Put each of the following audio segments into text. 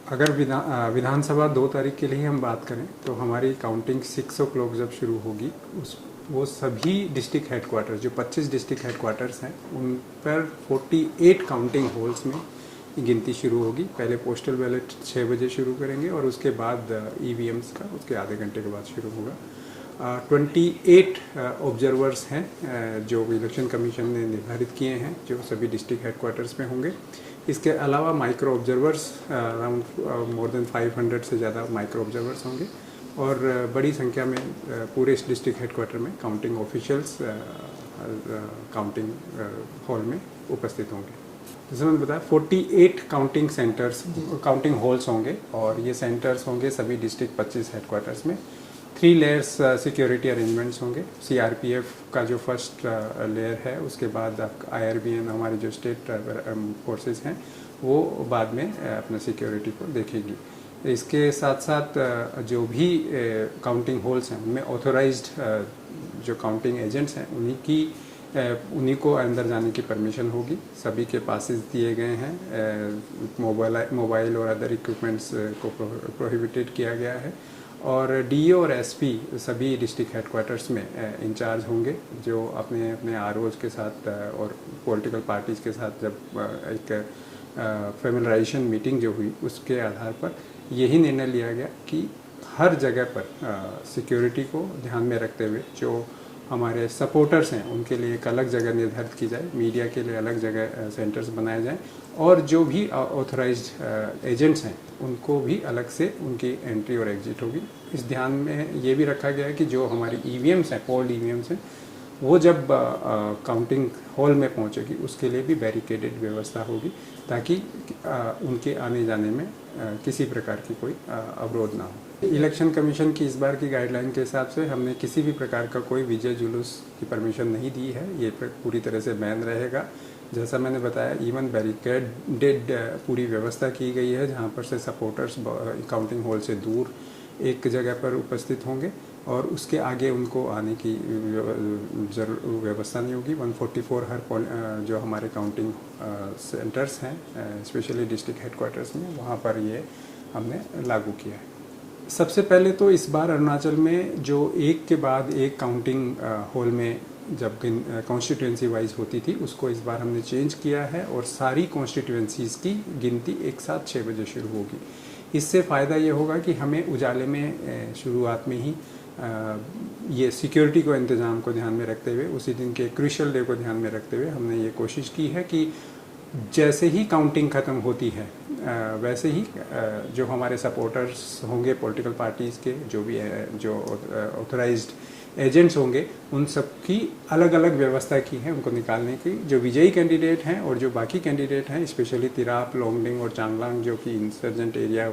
अगर विधानसभा 2 तारीख के लिए हम बात करें तो हमारी काउंटिंग 6 o'clock जब शुरू होगी वो सभी डिस्ट्रिक्ट हेडक्वार्टर जो 25 डिस्ट्रिक्ट हेडक्वार्टर्स हैं उन पर 48 काउंटिंग हॉल्स में गिनती शुरू होगी। पहले पोस्टल बैलेट 6 बजे शुरू करेंगे और उसके बाद ईवीएम्स का उसके आधे घंटे के बाद शुरू होगा। 28 ऑब्जर्वर्स हैं जो इलेक्शन कमीशन ने निर्धारित किए हैं जो सभी डिस्ट्रिक्ट हेडक्वार्टर्स में होंगे। इसके अलावा micro observers around more than 500 से ज़्यादा माइक्रो ऑब्जर्वर्स होंगे और बड़ी संख्या में पूरे इस डिस्ट्रिक्ट हेडक्वार्टर में काउंटिंग ऑफिशियल्स काउंटिंग हॉल में उपस्थित होंगे। जैसे मैंने बताया 48 काउंटिंग सेंटर्स काउंटिंग हॉल्स होंगे और ये सेंटर्स होंगे सभी डिस्ट्रिक्ट 25 हेडक्वार्टर्स में। 3 लेयर्स सिक्योरिटी अरेंजमेंट्स होंगे। सीआरपीएफ का जो फर्स्ट लेयर है उसके बाद आईआरबीएन हमारे जो स्टेट फोर्सेस हैं वो बाद में अपना सिक्योरिटी को देखेगी। इसके साथ साथ जो भी काउंटिंग हॉल्स हैं उनमें ऑथोराइज्ड जो काउंटिंग एजेंट्स हैं उन्हीं को अंदर जाने की परमिशन होगी। सभी के पासेस दिए गए हैं। मोबाइल और अदर इक्विपमेंट्स को प्रोहिबिटेड किया गया है और डीओ और एसपी सभी डिस्ट्रिक्ट हेडक्वार्टर्स में इंचार्ज होंगे जो अपने अपने आरओज के साथ और पॉलिटिकल पार्टीज़ के साथ जब एक फेमिलराइजेशन मीटिंग जो हुई उसके आधार पर यही निर्णय लिया गया कि हर जगह पर सिक्योरिटी को ध्यान में रखते हुए जो हमारे सपोर्टर्स हैं उनके लिए एक अलग जगह निर्धारित की जाए, मीडिया के लिए अलग जगह सेंटर्स बनाए जाएं और जो भी ऑथराइज्ड एजेंट्स हैं उनको भी अलग से उनकी एंट्री और एग्जिट होगी। इस ध्यान में ये भी रखा गया है कि जो हमारी ईवीएम्स हैं पोल्ड ईवीएम्स हैं वो जब काउंटिंग हॉल में पहुंचेगी उसके लिए भी बैरिकेडेड व्यवस्था होगी ताकि उनके आने जाने में किसी प्रकार की कोई अवरोध ना हो। इलेक्शन कमीशन की इस बार की गाइडलाइन के हिसाब से हमने किसी भी प्रकार का कोई विजय जुलूस की परमिशन नहीं दी है। ये पूरी तरह से बैन रहेगा। जैसा मैंने बताया इवन बैरिकेडेड पूरी व्यवस्था की गई है जहाँ पर से सपोर्टर्स काउंटिंग हॉल से दूर एक जगह पर उपस्थित होंगे और उसके आगे उनको आने की व्यवस्था नहीं होगी। 144 हर जो हमारे काउंटिंग सेंटर्स हैं स्पेशली डिस्ट्रिक्ट हेडक्वार्टर्स में वहाँ पर ये हमने लागू किया है। सबसे पहले तो इस बार अरुणाचल में जो एक के बाद एक काउंटिंग हॉल में जब कॉन्स्टिट्यूएंसी वाइज होती थी उसको इस बार हमने चेंज किया है और सारी कॉन्स्टिट्यूएंसीज़ की गिनती एक साथ 6 बजे शुरू होगी। इससे फ़ायदा ये होगा कि हमें उजाले में शुरुआत में ही ये सिक्योरिटी को इंतज़ाम को ध्यान में रखते हुए उसी दिन के क्रूशियल डे को ध्यान में रखते हुए हमने ये कोशिश की है कि जैसे ही काउंटिंग ख़त्म होती है वैसे ही जो हमारे सपोर्टर्स होंगे पॉलिटिकल पार्टीज़ के जो भी जो ऑथराइज्ड एजेंट्स होंगे उन सब की अलग अलग व्यवस्था की है उनको निकालने की। जो विजयी कैंडिडेट हैं और जो बाकी कैंडिडेट हैं स्पेशली तिराप, लोंगडिंग और चांगलांग जो कि इंसर्जेंट एरिया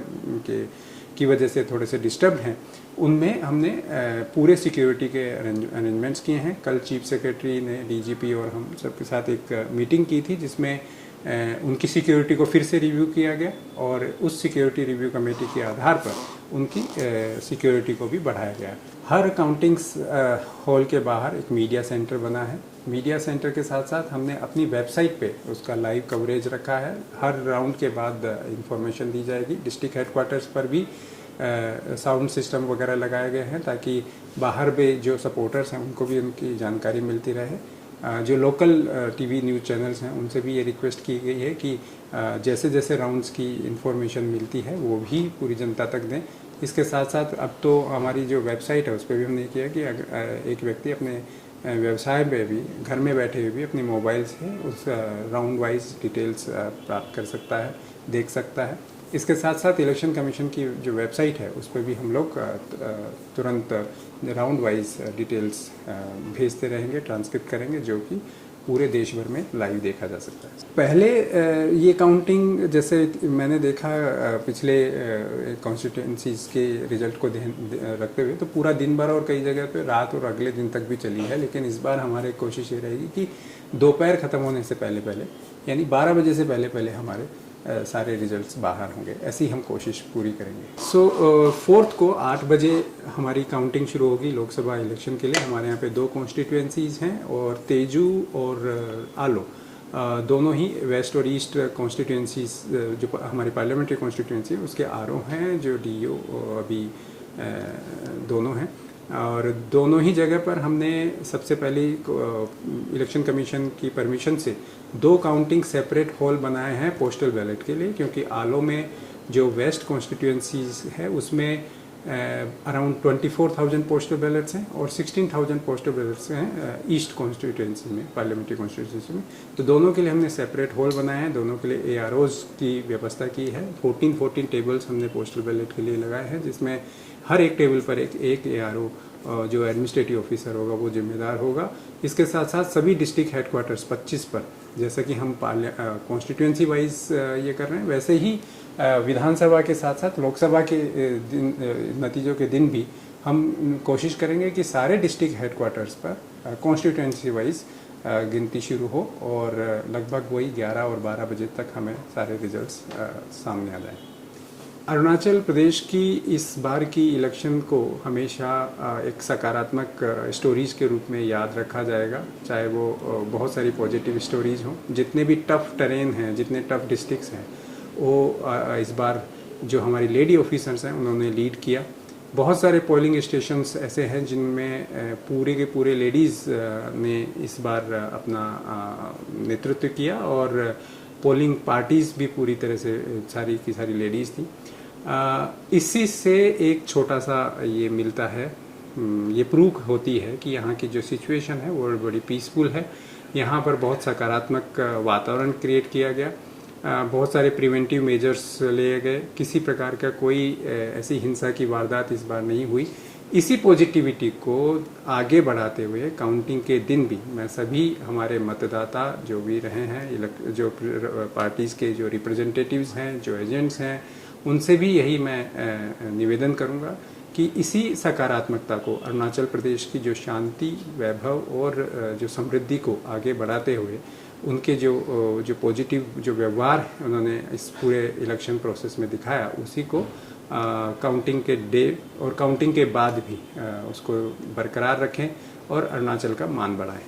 की वजह से थोड़े से डिस्टर्ब हैं उनमें हमने पूरे सिक्योरिटी के अरेंजमेंट्स किए हैं। कल चीफ सेक्रेटरी ने डीजीपी और हम सबके साथ एक मीटिंग की थी जिसमें उनकी सिक्योरिटी को फिर से रिव्यू किया गया और उस सिक्योरिटी रिव्यू कमेटी के आधार पर उनकी सिक्योरिटी को भी बढ़ाया गया। हर काउंटिंग हॉल के बाहर एक मीडिया सेंटर बना है। मीडिया सेंटर के साथ साथ हमने अपनी वेबसाइट पे उसका लाइव कवरेज रखा है। हर राउंड के बाद इंफॉर्मेशन दी जाएगी। डिस्ट्रिक्ट हेडक्वार्टर्स पर भी साउंड सिस्टम वगैरह लगाए गए हैं ताकि बाहर भी जो सपोर्टर्स हैं उनको भी उनकी जानकारी मिलती रहे। जो लोकल टीवी न्यूज़ चैनल्स हैं उनसे भी ये रिक्वेस्ट की गई है कि जैसे जैसे राउंड्स की इंफॉर्मेशन मिलती है वो भी पूरी जनता तक दें। इसके साथ साथ अब तो हमारी जो वेबसाइट है उस पर भी हमने किया कि अगर एक व्यक्ति अपने व्यवसाय में भी घर में बैठे हुए भी अपने मोबाइल से उस राउंड वाइज डिटेल्स प्राप्त कर सकता है, देख सकता है। इसके साथ साथ इलेक्शन कमीशन की जो वेबसाइट है उस पर भी हम लोग तुरंत राउंड वाइज डिटेल्स भेजते रहेंगे, ट्रांसक्रिप्ट करेंगे जो कि पूरे देश भर में लाइव देखा जा सकता है। पहले ये काउंटिंग जैसे मैंने देखा पिछले कॉन्स्टिट्यूएंसीज़ के रिजल्ट को ध्यान रखते हुए तो पूरा दिन भर और कई जगह पे रात और अगले दिन तक भी चली है। लेकिन इस बार हमारी कोशिश ये रहेगी कि दोपहर ख़त्म होने से पहले पहले यानी 12 बजे से पहले पहले हमारे सारे रिजल्ट्स बाहर होंगे। ऐसी हम कोशिश पूरी करेंगे। 4th को 8 बजे हमारी काउंटिंग शुरू होगी लोकसभा इलेक्शन के लिए। हमारे यहाँ पे 2 कॉन्स्टिट्यूएंसीज़ हैं और तेजू और आलो दोनों ही वेस्ट और ईस्ट कॉन्स्टिट्यूंसीज जो हमारी पार्लियामेंट्री कॉन्स्टिट्यूंसी है उसके आरओ हैं, जो डीओ अभी दोनों हैं। और दोनों ही जगह पर हमने सबसे पहले इलेक्शन कमीशन की परमिशन से 2 काउंटिंग सेपरेट हॉल बनाए हैं पोस्टल बैलेट के लिए, क्योंकि आलो में जो वेस्ट कॉन्स्टिट्यूंसीज है उसमें अराउंड 24,000 पोस्टल बैलेट्स हैं और 16,000 पोस्टल बैलेट्स हैं ईस्ट कॉन्स्टिट्यूंसी में, पार्लियामेंट्री कॉन्स्टिट्यूंसी में। तो दोनों के लिए हमने सेपरेट हॉल बनाए हैं, दोनों के लिए AROs की व्यवस्था की है। 14 टेबल्स हमने पोस्टल बैलेट के लिए लगाए हैं, जिसमें हर एक टेबल पर एक ARO जो एडमिनिस्ट्रेटिव ऑफिसर होगा वो जिम्मेदार होगा। इसके साथ साथ सभी डिस्ट्रिक्ट हेडक्वार्टर्स 25 पर, जैसा कि हम कॉन्स्टिट्यूंसी वाइज ये कर रहे हैं, वैसे ही विधानसभा के साथ साथ लोकसभा के नतीजों के दिन भी हम कोशिश करेंगे कि सारे डिस्ट्रिक्ट हेडक्वार्टर्स पर कॉन्स्टिट्यूंसी वाइज गिनती शुरू हो और लगभग वही 11 और 12 बजे तक हमें सारे रिजल्ट्स सामने आ जाएं। अरुणाचल प्रदेश की इस बार की इलेक्शन को हमेशा एक सकारात्मक स्टोरीज के रूप में याद रखा जाएगा, चाहे वो बहुत सारी पॉजिटिव स्टोरीज हों। जितने भी टफ टेरेन हैं, जितने टफ डिस्ट्रिक्ट्स हैं, वो इस बार जो हमारी लेडी ऑफिसर्स हैं उन्होंने लीड किया। बहुत सारे पोलिंग स्टेशंस ऐसे हैं जिनमें पूरे के पूरे लेडीज़ ने इस बार अपना नेतृत्व किया और पोलिंग पार्टीज़ भी पूरी तरह से सारी की सारी लेडीज़ थी। इसी से एक छोटा सा ये मिलता है, ये प्रूव होती है कि यहाँ की जो सिचुएशन है वो बड़ी पीसफुल है। यहाँ पर बहुत सकारात्मक वातावरण क्रिएट किया गया, बहुत सारे प्रिवेंटिव मेजर्स लिए गए, किसी प्रकार का कोई ऐसी हिंसा की वारदात इस बार नहीं हुई। इसी पॉजिटिविटी को आगे बढ़ाते हुए काउंटिंग के दिन भी मैं सभी हमारे मतदाता जो भी रहे हैं, जो पार्टीज़ के जो रिप्रेजेंटेटिव्स हैं, जो एजेंट्स हैं, उनसे भी यही मैं निवेदन करूंगा कि इसी सकारात्मकता को, अरुणाचल प्रदेश की जो शांति, वैभव और जो समृद्धि को आगे बढ़ाते हुए उनके जो पॉजिटिव जो व्यवहार उन्होंने इस पूरे इलेक्शन प्रोसेस में दिखाया, उसी को काउंटिंग के डे और काउंटिंग के बाद भी उसको बरकरार रखें और अरुणाचल का मान बढ़ाएं।